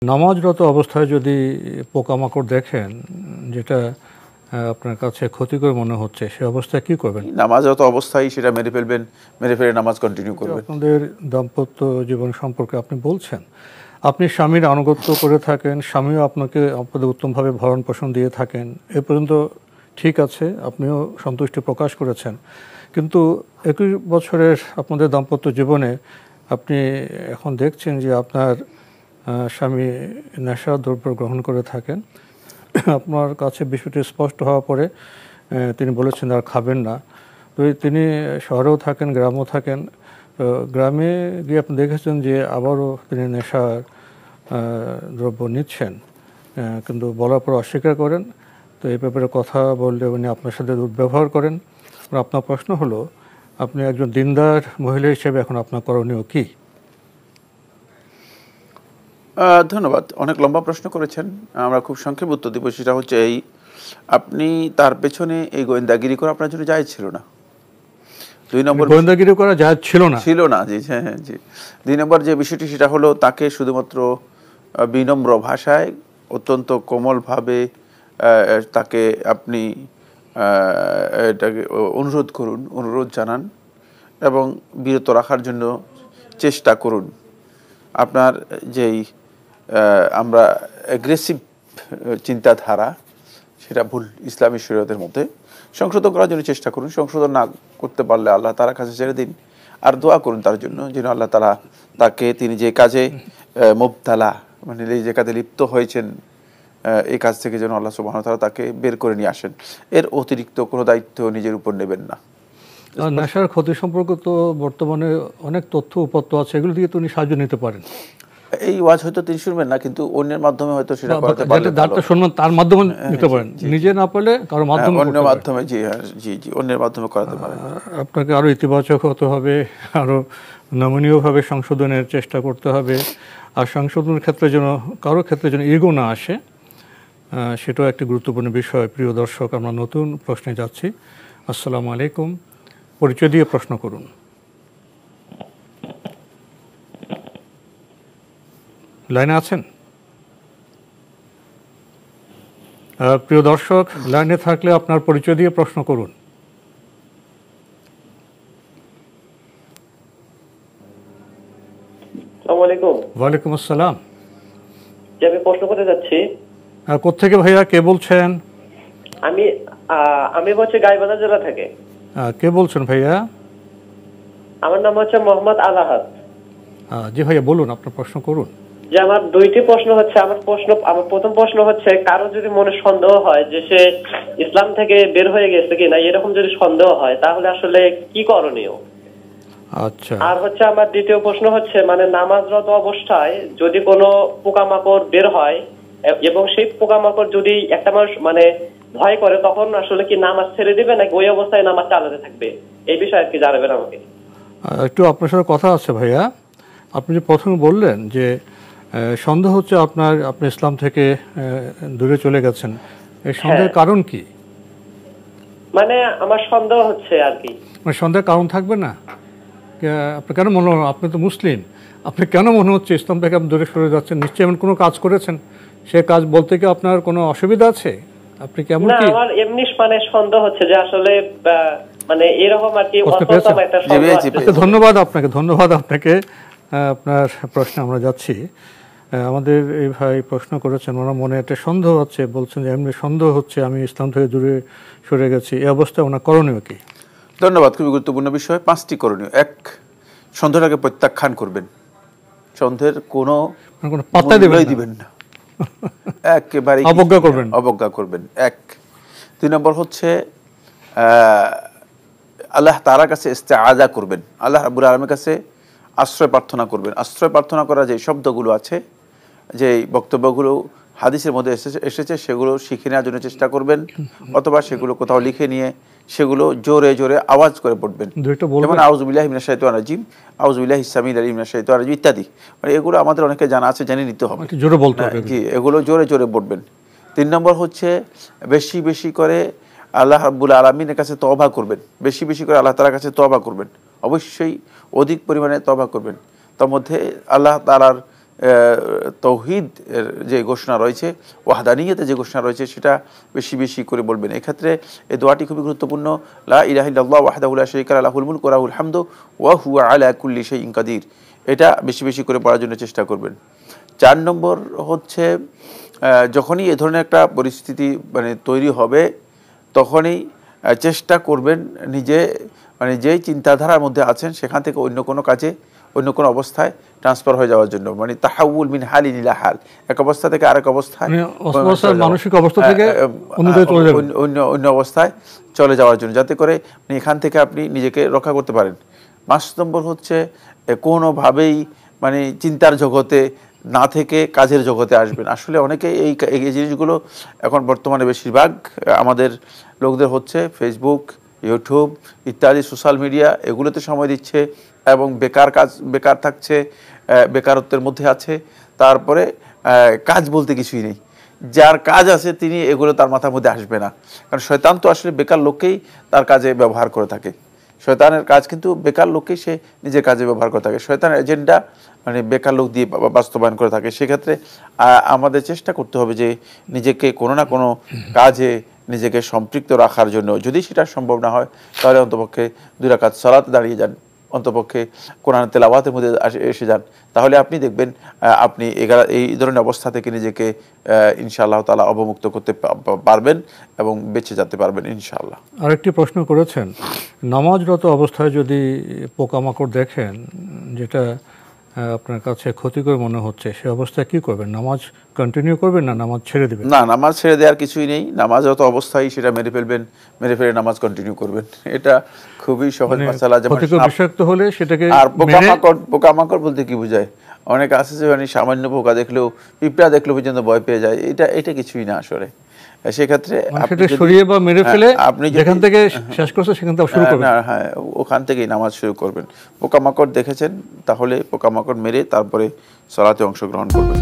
নামাজরত অবস্থায় যদি পোকামাকড় দেখেন যেটা আপনার কাছে ক্ষতিকর মনে হচ্ছে, সে অবস্থায় কি করবেন? নামাজরত অবস্থায় সেটা মেরে ফেলবেন, মেরে ফেলে নামাজ কন্টিনিউ করবেন। আপনাদের দাম্পত্য জীবন সম্পর্কে আপনি বলছেন আপনি স্বামীর আনুগত্য করে থাকেন, স্বামীও আপনাকে আপনাদের উত্তমভাবে ভরণ পোষণ দিয়ে থাকেন, এ পর্যন্ত ঠিক আছে, আপনিও সন্তুষ্টি প্রকাশ করেছেন। কিন্তু 21 বছরের আপনাদের দাম্পত্য জীবনে আপনি এখন দেখছেন যে আপনার স্বামী নেশা দ্রব্য গ্রহণ করে থাকেন। আপনার কাছে বিষয়টি স্পষ্ট হওয়া পরে তিনি বলেছেন আর খাবেন না। তো তিনি শহরেও থাকেন, গ্রামেও থাকেন। গ্রামে গিয়ে আপনি দেখেছেন যে আবারও তিনি নেশার দ্রব্য নিচ্ছেন, কিন্তু বলার পর অস্বীকার করেন। তো এই ব্যাপারে কথা বললে উনি আপনার সাথে দুর্ব্যবহার করেন। আপনার প্রশ্ন হলো, আপনি একজন দিনদার মহিলা হিসেবে এখন আপনার করণীয় কী? ধন্যবাদ, অনেক লম্বা প্রশ্ন করেছেন, আমরা খুব সংক্ষেপে উত্তর দিব। সেটা হচ্ছে এই, আপনি তার পেছনে এই গোয়েন্দাগিরি করা আপনার জন্য জায়েজ ছিল না। 2 নম্বর, গোয়েন্দাগিরি করা জায়েজ ছিল না জি, হ্যাঁ জি। 2 নম্বর যে বিষয়টি সেটা হলো, তাকে শুধুমাত্র বিনম্র ভাষায় অত্যন্ত কোমলভাবে তাকে আপনি এটাকে অনুরোধ জানান এবং বিরত রাখার জন্য চেষ্টা করুন। আপনার যেই আমরা অ্যাগ্রেসিভ চিন্তাধারা, সেটা ভুল ইসলামী শরীয়তের মধ্যে। সংশোধন করার জন্য চেষ্টা করুন। সংশোধন না করতে পারলে আল্লাহ তাআলার কাছে ছেড়ে দিন, আর দোয়া করুন তার জন্য, যেন আল্লাহ তাআলা তাকে, তিনি যে কাজে মুবতালা, মানে যে কাজে লিপ্ত হয়েছেন, এই কাজ থেকে যেন আল্লাহ সুবহানাহু ওয়া তাআলা তাকে বের করে নিয়ে আসেন। এর অতিরিক্ত কোনো দায়িত্ব নিজের উপর নেবেন না। নেশার ক্ষতি সম্পর্কে তো বর্তমানে অনেক তথ্য উপাত্ত আছে, এগুলো দিয়ে তো উনি সাহায্য নিতে পারেন। এই ওয়াজ হয়তো তিনি শুনবেন না, কিন্তু অন্যের মাধ্যমে হয়তো সেটা করাতে পারলে ভালো। শুনবেন, তার মাধ্যমে নিতে পারেন, নিজে না পারলে কারো মাধ্যমে, অন্য মাধ্যমে। জি হ্যাঁ, জি জি, অন্যের মাধ্যমে করাতে পারেন। আপনাকে আরো ইতিবাচক হতে হবে, আরো নমনীয়ভাবে সংশোধনের চেষ্টা করতে হবে। আর সংশোধনের ক্ষেত্রে যেন কারো ক্ষেত্রে যেন ইগো না আসে, সেটাও একটি গুরুত্বপূর্ণ বিষয়। প্রিয় দর্শক, আমরা নতুন প্রশ্নে যাচ্ছি। আসসালামু আলাইকুম, পরিচয় দিয়ে প্রশ্ন করুন। লাইনে আছেন? প্রিয় দর্শক, লাইনে থাকলে আপনার পরিচয় দিয়ে প্রশ্ন করুন। আসসালামু আলাইকুম। ওয়ালাইকুম আসসালাম। আমি প্রশ্ন করতে যাচ্ছি। কোত্থেকে ভাইয়া, কে বলছেন? আমি বলছি গাইবান্ধা জেলা থেকে। কে বলছেন ভাইয়া? আমার নাম হচ্ছে মোহাম্মদ আলাহাদ। জি ভাইয়া, বলুন, আপনার প্রশ্ন করুন। যে আমার 2টি প্রশ্ন হচ্ছে। আমার প্রথম প্রশ্ন হচ্ছে, কারো যদি মনে সন্দেহ হয় যে সে ইসলাম থেকে বের হয়ে গেছে কিনা, এরকম যদি সন্দেহ হয় তাহলে আসলে কি করণীয়? আচ্ছা। আর হচ্ছে আমার দ্বিতীয় প্রশ্ন হচ্ছে, মানে নামাজরত অবস্থায় যদি কোনো পোকামাকড় বের হয় এবং সেই পোকামাকড় যদি একটা মানুষ মানে ভয় করে, তখন আসলে কি নামাজ ছেড়ে দিবে নাকি ওই অবস্থায় নামাজ চালাতে থাকবে? এই বিষয়ে কি জানাবেন আমাকে? একটু আপনার সাথে কথা আছে ভাইয়া। আপনি যে প্রথমে বললেন যে সন্দেহ হচ্ছে আপনি ইসলাম থেকে দূরে চলে গেছেন, এই সন্দেহের কারণ কি? মানে আমার সন্দেহ হচ্ছে আর কি। মানে সন্দেহের কারণ থাকবে না? আপনি কেন মনে হয়, আপনি তো মুসলিম, আপনি কেন মনে হচ্ছে ইসলাম থেকে আপনি দূরে সরে যাচ্ছেন? নিশ্চয়ই এমন কোনো কাজ করেছেন, সে কাজ বলতে কি আপনার কোনো অসুবিধা আছে? আপনি কেমন কি? আমার এমনি মানে সন্দেহ হচ্ছে যে আসলে মানে এরকম আর কি অসম্ভব একটা সন্দেহ। ধন্যবাদ আপনাকে। আপনার প্রশ্নে আমরা যাচ্ছি। আমাদের এই ভাই প্রশ্ন করেছেন, ওনার মনে একটা সন্দেহ হচ্ছে, বলছেন যে এমনি সন্দেহ হচ্ছে আমি ইসলাম থেকে দূরে সরে গেছি, এই অবস্থায় ওনার করণীয় কি? ধন্যবাদ, খুবই গুরুত্বপূর্ণ বিষয়। 5টি করণীয়। 1, সন্দেহটাকে প্রত্যাখ্যান করবেন, সন্দেহের কোনো পাত্তা দিবেন না, একেবারে অবজ্ঞা করবেন। 1। 2 নম্বর হচ্ছে আল্লাহ তাআলার কাছে ইস্তেআযা করবেন, আল্লাহ রাব্বুল আলামিনের কাছে আশ্রয় প্রার্থনা করবেন। আশ্রয় প্রার্থনা করা যে শব্দগুলো আছে, যে বক্তব্যগুলো হাদিসের মধ্যে এসেছে, সেগুলো শিখে নেওয়ার জন্য চেষ্টা করবেন, অথবা সেগুলো কোথাও লিখে নিয়ে সেগুলো জোরে জোরে আওয়াজ করে পড়বেন। যেমন আউযু বিল্লাহি মিনাশ শাইতানির রাজিম, আউযু বিল্লাহি সামিউল আলিম মিনাশ শাইতানির রাজিম ইত্যাদি। মানে এগুলো আমাদের অনেকে জানা আছে, জেনে নিতে হবে, জোরে বলতে হবে। জি, এগুলো জোরে জোরে পড়বেন। 3 নম্বর হচ্ছে বেশি বেশি করে আল্লাহ রাব্বুল আলামিনের কাছে তওবা করবেন, বেশি বেশি করে আল্লাহ তাআলার কাছে তওবা করবেন, অবশ্যই অধিক পরিমাণে তওবা করবেন। তার মধ্যে আল্লাহ তাআলার তৌহিদ এর যে ঘোষণা রয়েছে, ওয়াহদানিয়তে যে ঘোষণা রয়েছে সেটা বেশি বেশি করে বলবেন। এক্ষেত্রে এই দোয়াটি খুবই গুরুত্বপূর্ণ, লা ইলাহা ইল্লাল্লাহ ওয়াহদাহু লা শারীকা লাহু লাহুল মুলকু ওয়া লাহুল হামদু ওয়া হুয়া আলা কুল্লি শাইইন কাদির। এটা বেশি বেশি করে পড়ার জন্য চেষ্টা করবেন। 4 নম্বর হচ্ছে যখনই এ ধরনের একটা পরিস্থিতি মানে তৈরি হবে তখনই চেষ্টা করবেন নিজে মানে যেই চিন্তাধারার মধ্যে আছেন সেখান থেকে অন্য কোনো কাজে, অন্য কোনো অবস্থায় ট্রান্সফার হয়ে যাওয়ার জন্য, মানে তাহাউল মিন হালিন ইলা হাল, এক অবস্থা থেকে আরেক অবস্থায়, মানসিক অবস্থা থেকে অন্য অবস্থায় চলে যাওয়ার জন্য, যাতে করে এখান থেকে আপনি নিজেকে রক্ষা করতে পারেন। 5 নম্বর হচ্ছে কোনোভাবেই মানে চিন্তার জগতে না থেকে কাজের জগতে আসবেন। আসলে অনেকে এই জিনিসগুলো এখন বর্তমানে বেশিরভাগ আমাদের লোকদের হচ্ছে ফেসবুক, ইউটিউব ইত্যাদি সোশ্যাল মিডিয়া এগুলোতে সময় দিচ্ছে এবং বেকার থাকছে, বেকারত্বের মধ্যে আছে। তারপরে কাজ বলতে কিছুই নেই, যার কাজ আছে তিনি এগুলো তার মাথার মধ্যে আসবে না, কারণ শয়তান তো আসলে বেকার লোককেই তার কাজে ব্যবহার করে থাকে। শয়তানের কাজ কিন্তু বেকার লোককেই সে নিজের কাজে ব্যবহার করে থাকে, শয়তানের এজেন্ডা মানে বেকার লোক দিয়ে বাস্তবায়ন করে থাকে। সেক্ষেত্রে আমাদের চেষ্টা করতে হবে যে নিজেকে কোনো না কোনো কাজে নিজেকে সম্পৃক্ত রাখার জন্য, যদি সেটা সম্ভব না হয় তাহলে অন্তপক্ষে 2 রাকাত সালাতে দাঁড়িয়ে যান, অন্তপক্ষে কোরআন তেলাওয়াতের মধ্যে এসে যান, তাহলে আপনি দেখবেন আপনি এই ধরনের অবস্থা থেকে নিজেকে ইনশাআল্লাহ তাআলা অবমুক্ত করতে পারবেন এবং বেঁচে যেতে পারবেন ইনশাআল্লাহ। আরেকটি প্রশ্ন করেছেন, নামাজরত অবস্থায় যদি পোকামাকড় দেখেন যেটা আপনার কাছে ক্ষতিকর মনে হচ্ছে, সে অবস্থায় কি করবেন? নামাজ কন্টিনিউ করবেন না নামাজ ছেড়ে দিবেন? না, নামাজ ছেড়ে দেওয়ার কিছুই নেই, নামাজরত অবস্থায় সেটা মেরে ফেলবেন, মেরে ফেলে নামাজ কন্টিনিউ করবেন। এটা খুবই সহজ মাসালা। ক্ষতিকর বিষাক্ত হলে সেটাকে। আর পোকামাকড় বলতে কি বোঝায়? অনেক আছে যে মানে সামান্য পোকা দেখলেও, পিঁপড়া দেখলেও পর্যন্ত ভয় পেয়ে যায়, এটা কিছুই না আসলে। সেক্ষেত্রে সরিয়ে বা মেরে ফেলে আপনি যেখান থেকে শেষ করছেন সেখান থেকে শুরু করবেন। হ্যাঁ, ওখান থেকেই নামাজ শুরু করবেন। পোকামাকড় দেখেছেন তাহলে পোকামাকড় মেরে তারপরে সালাতে অংশগ্রহণ করবেন।